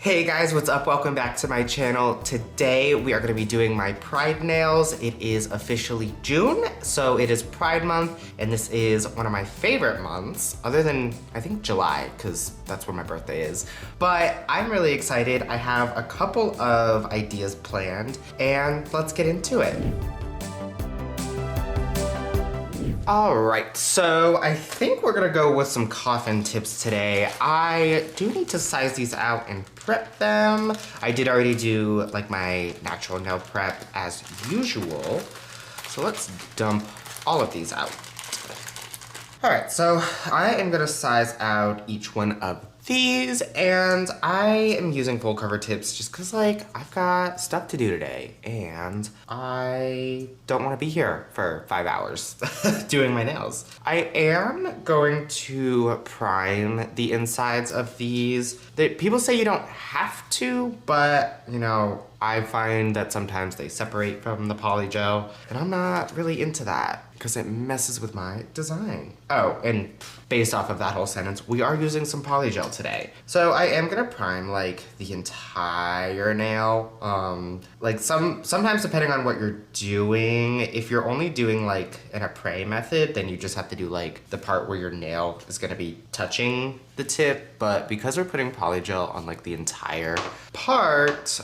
Hey guys, what's up? Welcome back to my channel. Today we are going to be doing my Pride nails. It is officially June, so it is Pride month, and this is one of my favorite months, other than I think July, because that's where my birthday is. But I'm really excited. I have a couple of ideas planned, and let's get into it. All right, so I think we're gonna go with some coffin tips today. I do need to size these out and prep them. I did already do like my natural nail prep as usual. So let's dump all of these out. All right, so I am gonna size out each one of these, and I am using full cover tips just cause like I've got stuff to do today and I don't wanna be here for 5 hours doing my nails. I am going to prime the insides of these. People say you don't have to, but you know, I find that sometimes they separate from the poly gel, and I'm not really into that because it messes with my design. Oh, and based off of that whole sentence, we are using some poly gel today. So I am gonna prime like the entire nail. Like sometimes depending on what you're doing, if you're only doing like an après method, then you just have to do like the part where your nail is gonna be touching the tip. But because we're putting poly gel on like the entire part,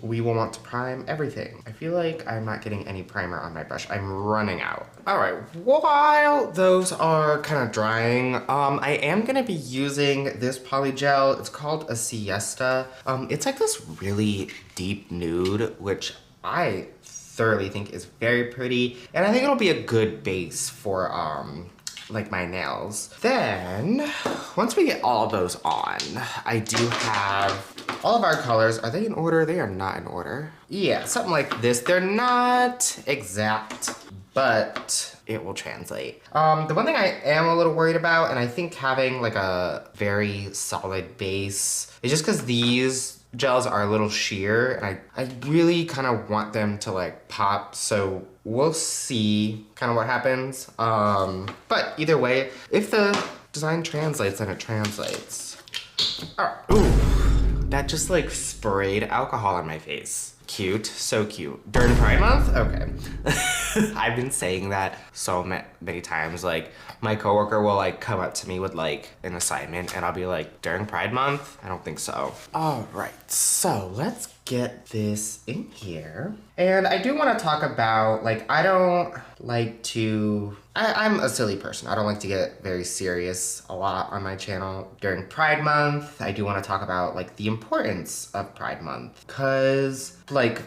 we will want to prime everything. I feel like I'm not getting any primer on my brush. I'm running out. All right, while those are kind of drying, I am gonna be using this poly gel. It's called a Siesta. It's like this really deep nude, which I thoroughly think is very pretty. And I think it'll be a good base for like my nails. Then, once we get all of those on, I do have all of our colors. Are they in order? They are not in order. Yeah, something like this. They're not exact, but it will translate. The one thing I am a little worried about, and I think having like a very solid base, is just because these gels are a little sheer, and I really kind of want them to like pop, so we'll see kind of what happens. But either way, if the design translates, then it translates. All right. Ooh, that just like sprayed alcohol on my face. Cute, so cute. During Pride Month? Okay. I've been saying that so many times. Like, my coworker will like come up to me with like an assignment and I'll be like, during Pride Month? I don't think so. All right, so let's get this in here. And I do want to talk about, like, I don't like to, I'm a silly person. I don't like to get very serious a lot on my channel. During Pride Month, I do want to talk about like the importance of Pride Month. Cause like,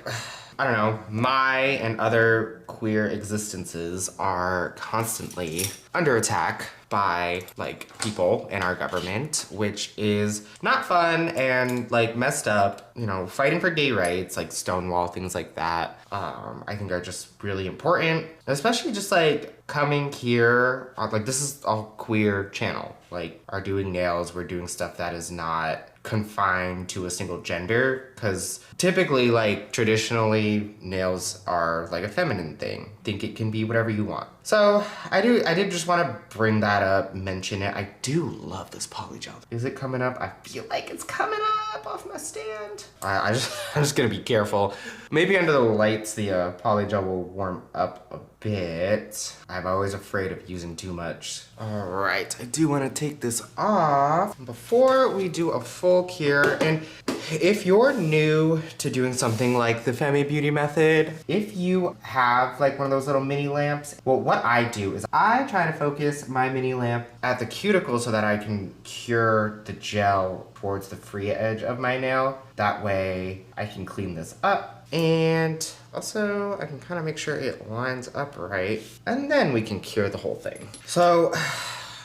I don't know, my and other queer existences are constantly under attack by like people in our government, which is not fun and like messed up. You know, fighting for gay rights, like Stonewall, things like that, I think are just really important. Especially just like coming here, like this is a queer channel, like are doing nails, we're doing stuff that is not confined to a single gender, because typically, like traditionally, nails are like a feminine thing. Think it can be whatever you want. So I did just want to bring that up, mention it. I do love this poly gel. Is it coming up? I feel like it's coming up off my stand. I'm just gonna be careful. Maybe under the lights, the poly gel will warm up a bit. I'm always afraid of using too much. All right, I do want to take this off before we do a full cure. And if you're new to doing something like the Femi Beauty method, if you have like one of those little mini lamps, well, what I do is I try to focus my mini lamp at the cuticle so that I can cure the gel towards the free edge of my nail. That way I can clean this up, and also I can kind of make sure it lines up right, and then we can cure the whole thing. So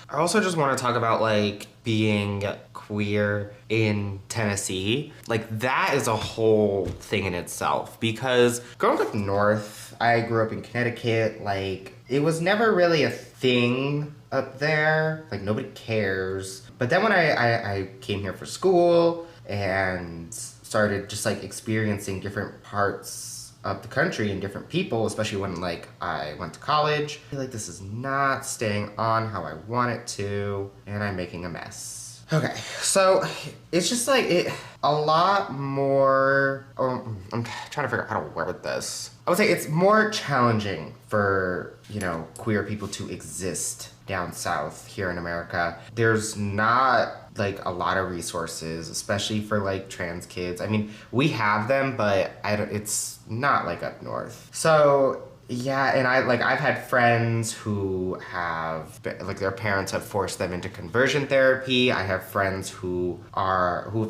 I also just want to talk about like being queer in Tennessee. Like that is a whole thing in itself, because growing up north, I grew up in Connecticut, like it was never really a thing up there. Like nobody cares. But then when I came here for school and started just like experiencing different parts of the country and different people, especially when like I went to college, I feel like this is not staying on how I want it to, and I'm making a mess. Okay, so it's just like a lot more, I'm trying to figure out how to word this. I would say it's more challenging for, you know, queer people to exist down south here in America. There's not like a lot of resources, especially for like trans kids. I mean, we have them, but it's not like up north. So yeah, and I've had friends who have like their parents have forced them into conversion therapy. I have friends who've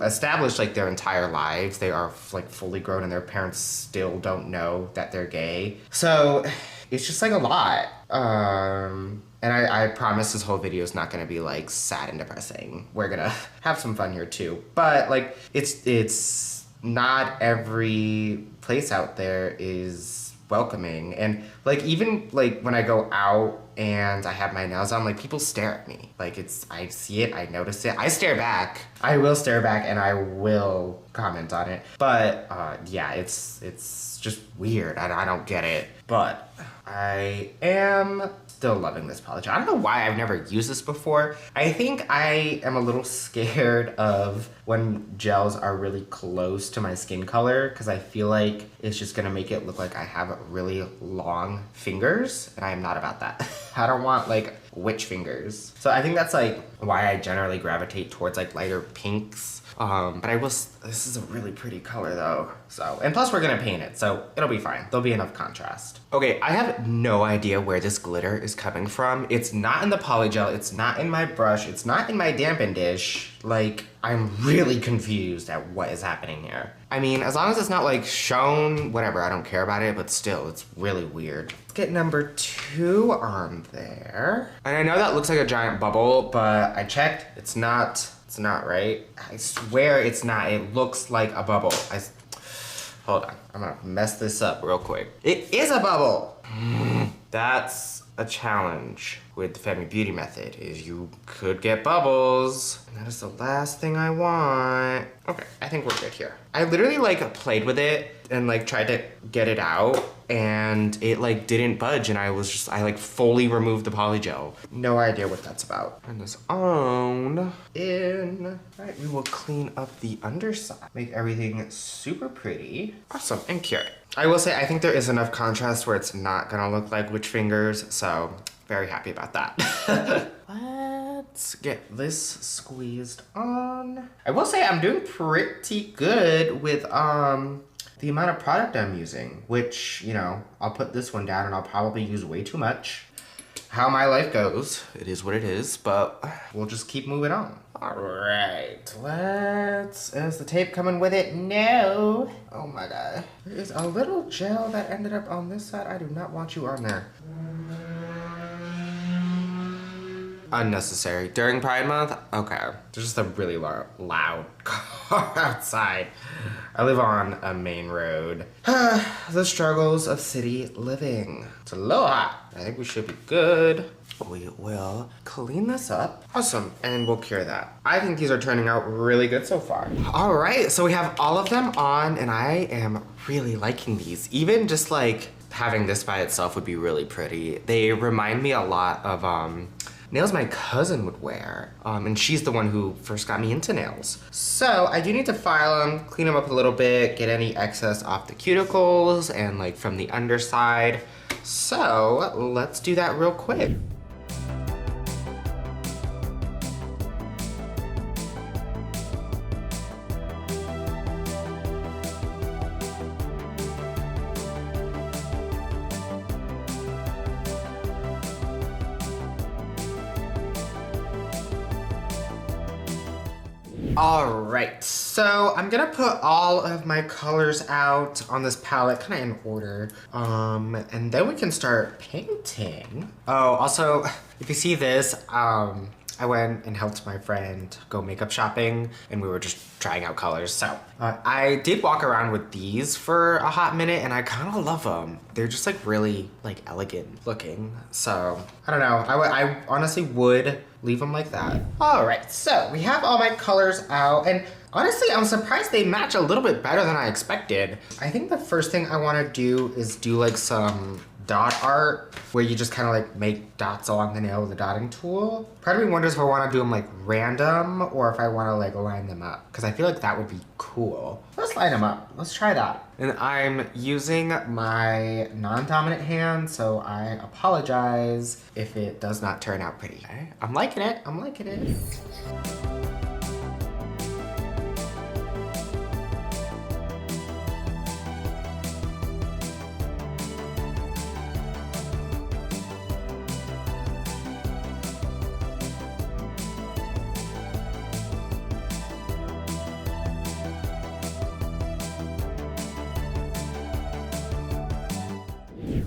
established like their entire lives. They are like fully grown and their parents still don't know that they're gay. So it's just like a lot. And I promise this whole video is not gonna be like sad and depressing. We're gonna have some fun here too. But like it's not every place out there is welcoming, and like even like when I go out and I have my nails on, like people stare at me. Like I see it, I notice it, I stare back. I will stare back and I will comment on it. But yeah, it's just weird. I don't get it. But I am still loving this polish. I don't know why I've never used this before. I think I am a little scared of when gels are really close to my skin color because I feel like it's just gonna make it look like I have really long fingers, and I am not about that. I don't want like witch fingers. So I think that's like why I generally gravitate towards like lighter pinks. But this is a really pretty color though. So, and plus we're gonna paint it, so it'll be fine. There'll be enough contrast. Okay, I have no idea where this glitter is coming from. It's not in the polygel, it's not in my brush, it's not in my dampen dish. Like, I'm really confused at what is happening here. I mean, as long as it's not like shown, whatever, I don't care about it, but still, it's really weird. Let's get number 2 on there. And I know that looks like a giant bubble, but I checked, it's not. It's not, right? I swear it's not. It looks like a bubble. Hold on. I'm gonna mess this up real quick. It is a bubble! That's a challenge with the Femi Beauty method, is you could get bubbles. And that is the last thing I want. Okay, I think we're good here. I literally like played with it and like tried to get it out, and it like didn't budge, and I like fully removed the polygel. No idea what that's about. Turn this on. All right, we will clean up the underside. Make everything super pretty. Awesome, and cure it. I will say, I think there is enough contrast where it's not gonna look like witch fingers, so very happy about that. Let's get this squeezed on. I will say I'm doing pretty good with the amount of product I'm using, which, you know, I'll put this one down and I'll probably use way too much. How my life goes, it is what it is, but we'll just keep moving on. All right, is the tape coming with it? No. Oh my God. There is a little gel that ended up on this side. I do not want you on there. Unnecessary. During Pride Month? Okay. There's just a really loud car outside. I live on a main road. The struggles of city living. It's a little hot. I think we should be good. We will clean this up. Awesome, and we'll cure that. I think these are turning out really good so far. All right, so we have all of them on, and I am really liking these. Even just like having this by itself would be really pretty. They remind me a lot of nails my cousin would wear, and she's the one who first got me into nails. So I do need to file them, clean them up a little bit, get any excess off the cuticles and like from the underside. So let's do that real quick. All right, so I'm gonna put all of my colors out on this palette, kind of in order, and then we can start painting. Oh, also, if you see this, I went and helped my friend go makeup shopping, and we were just trying out colors. So I did walk around with these for a hot minute, and I kind of love them. They're just like really like elegant looking. So I don't know. I honestly would leave them like that. All right, so we have all my colors out, and honestly, I'm surprised they match a little bit better than I expected. I think the first thing I want to do is do like some dot art where you just kind of like make dots along the nail with a dotting tool. Part of me wonders if I want to do them like random or if I want to like line them up, because I feel like that would be cool. Let's line them up. Let's try that. And I'm using my non-dominant hand, so I apologize if it does not turn out pretty. Okay? I'm liking it. I'm liking it.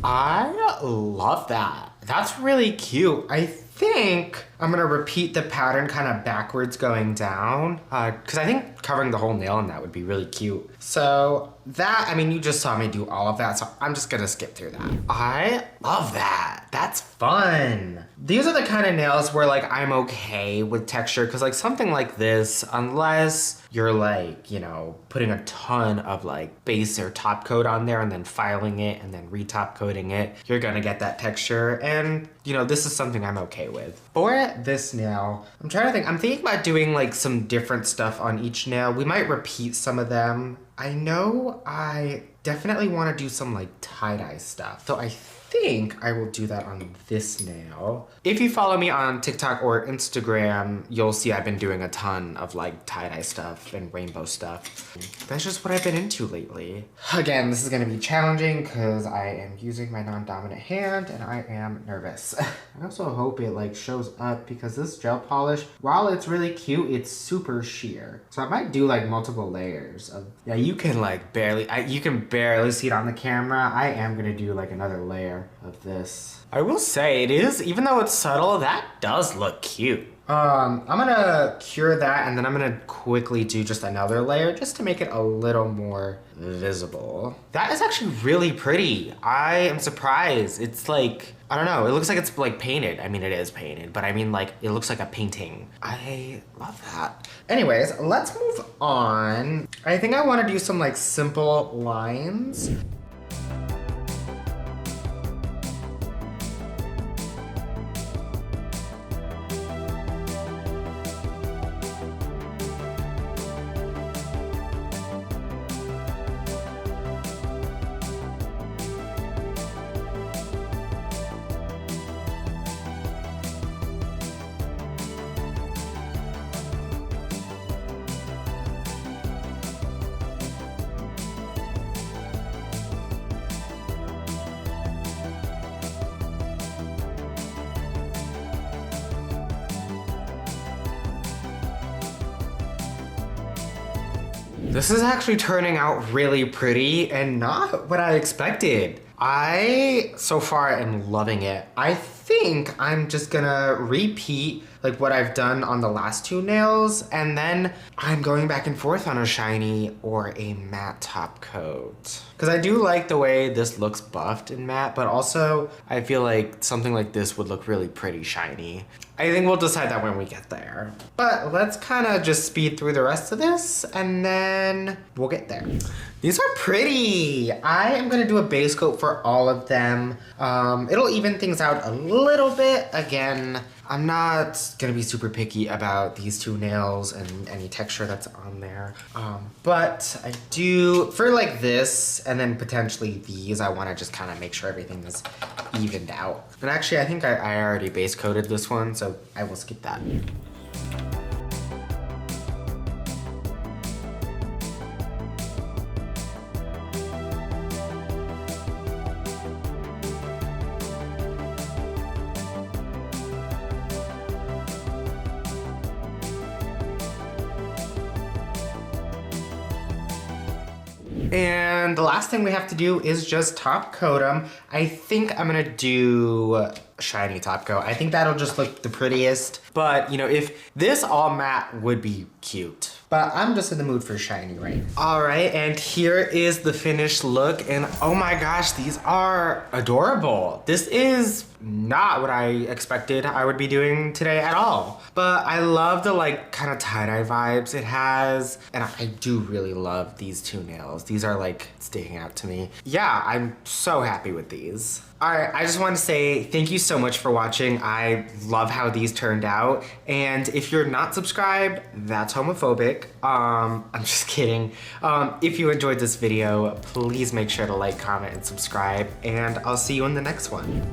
I love that. That's really cute. I think I'm gonna repeat the pattern kind of backwards going down, because I think covering the whole nail in that would be really cute. So that, I mean, you just saw me do all of that, so I'm just gonna skip through that. I love that. That's fun. These are the kind of nails where like I'm okay with texture, because like something like this, unless you're like, you know, putting a ton of like base or top coat on there and then filing it and then re-top coating it, you're gonna get that texture. And you know, this is something I'm okay with. For this nail, I'm trying to think, I'm thinking about doing like some different stuff on each nail. We might repeat some of them. I know I definitely want to do some like tie-dye stuff. So I think I will do that on this nail. If you follow me on TikTok or Instagram, you'll see I've been doing a ton of like tie-dye stuff and rainbow stuff. That's just what I've been into lately. Again, this is gonna be challenging because I am using my non-dominant hand and I am nervous. I also hope it like shows up, because this gel polish, while it's really cute, it's super sheer. So I might do like multiple layers of, yeah, you can like barely, you can barely see it on the camera. I am gonna do like another layer of this. I will say it is, even though it's subtle, that does look cute. I'm gonna cure that and then I'm gonna quickly do just another layer just to make it a little more visible. That is actually really pretty. I am surprised. It's like, I don't know, it looks like it's like painted. I mean, it is painted, but I mean like, it looks like a painting. I love that. Anyways, let's move on. I think I wanna do some like simple lines. This is actually turning out really pretty and not what I expected. I, so far, am loving it. I think I'm just gonna repeat like what I've done on the last two nails, and then I'm going back and forth on a shiny or a matte top coat. Because I do like the way this looks buffed in matte, but also I feel like something like this would look really pretty shiny. I think we'll decide that when we get there. But let's kind of just speed through the rest of this and then we'll get there. These are pretty. I am gonna do a base coat for all of them. It'll even things out a little bit. Again, I'm not gonna be super picky about these two nails and any texture that's on there. But I do, for like this and then potentially these, I wanna just kind of make sure everything is evened out. But actually, I think I already base coated this one, so I will skip that. And the last thing we have to do is just top coat them. I think I'm gonna do shiny top coat. I think that'll just look the prettiest. But, you know, if this all matte would be cute. But I'm just in the mood for shiny right now. All right, and here is the finished look. And oh my gosh, these are adorable. This is not what I expected I would be doing today at all. But I love the like kind of tie-dye vibes it has. And I do really love these two nails. These are like sticking out to me. Yeah, I'm so happy with these. All right, I just want to say thank you so much for watching. I love how these turned out. And if you're not subscribed, that's homophobic. I'm just kidding. If you enjoyed this video, please make sure to like, comment, and subscribe. And I'll see you in the next one.